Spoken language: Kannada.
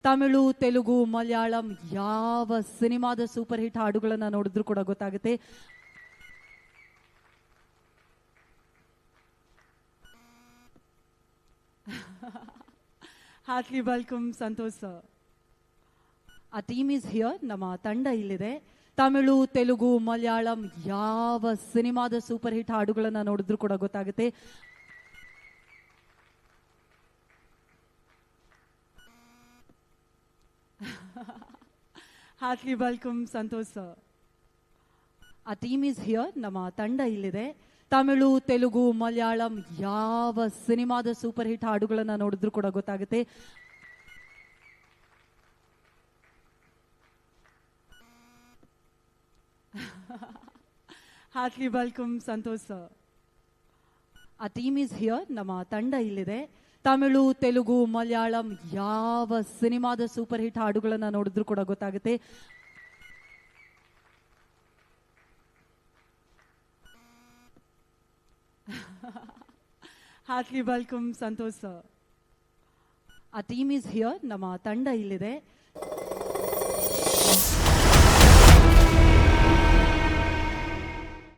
ತಮಿಳು, ತೆಲುಗು, ಮಲಯಾಳಂ ಯಾವ ಸಿನಿಮಾದ ಸೂಪರ್ ಹಿಟ್ ಹಾಡುಗಳನ್ನ ನೋಡಿದ್ರು ಕೂಡ ಗೊತ್ತಾಗುತ್ತೆ. Heartily welcome Santosh sir. ಆ ಟೀಮ್ ಈಸ್ ಹಿಯರ್. ನಮ್ಮ ತಂಡ ಇಲ್ಲಿದೆ. ತಮಿಳು, ತೆಲುಗು, ಮಲಯಾಳಂ ಯಾವ ಸಿನಿಮಾದ ಸೂಪರ್ ಹಿಟ್ ಹಾಡುಗಳನ್ನ ನೋಡಿದ್ರು ಕೂಡ ಗೊತ್ತಾಗುತ್ತೆ. Heartily welcome Santosh sir. ಆ ಟೀಮ್ ಈಸ್ ಹಿಯರ್. ನಮ್ಮ ತಂಡ ಇಲ್ಲಿದೆ. ತಮಿಳು, ತೆಲುಗು, ಮಲಯಾಳಂ ಯಾವ ಸಿನಿಮಾದ ಸೂಪರ್ ಹಿಟ್ ಹಾಡುಗಳನ್ನ ನೋಡಿದ್ರು ಕೂಡ ಗೊತ್ತಾಗುತ್ತೆ. Heartily welcome Santosh sir. ಆ ಟೀಮ್ ಈಸ್ ಹಿಯರ್. ನಮ್ಮ ತಂಡ ಇಲ್ಲಿದೆ. ತಮಿಳು, ತೆಲುಗು, ಮಲಯಾಳಂ ಯಾವ ಸಿನಿಮಾದ ಸೂಪರ್ ಹಿಟ್ ಹಾಡುಗಳನ್ನ ನೋಡಿದ್ರು ಕೂಡ ಗೊತ್ತಾಗುತ್ತೆ. Heartily welcome Santosh sir. ಆ ಟೀಮ್ ಈಸ್ ಹಿಯರ್. ನಮ್ಮ ತಂಡ ಇಲ್ಲಿದೆ.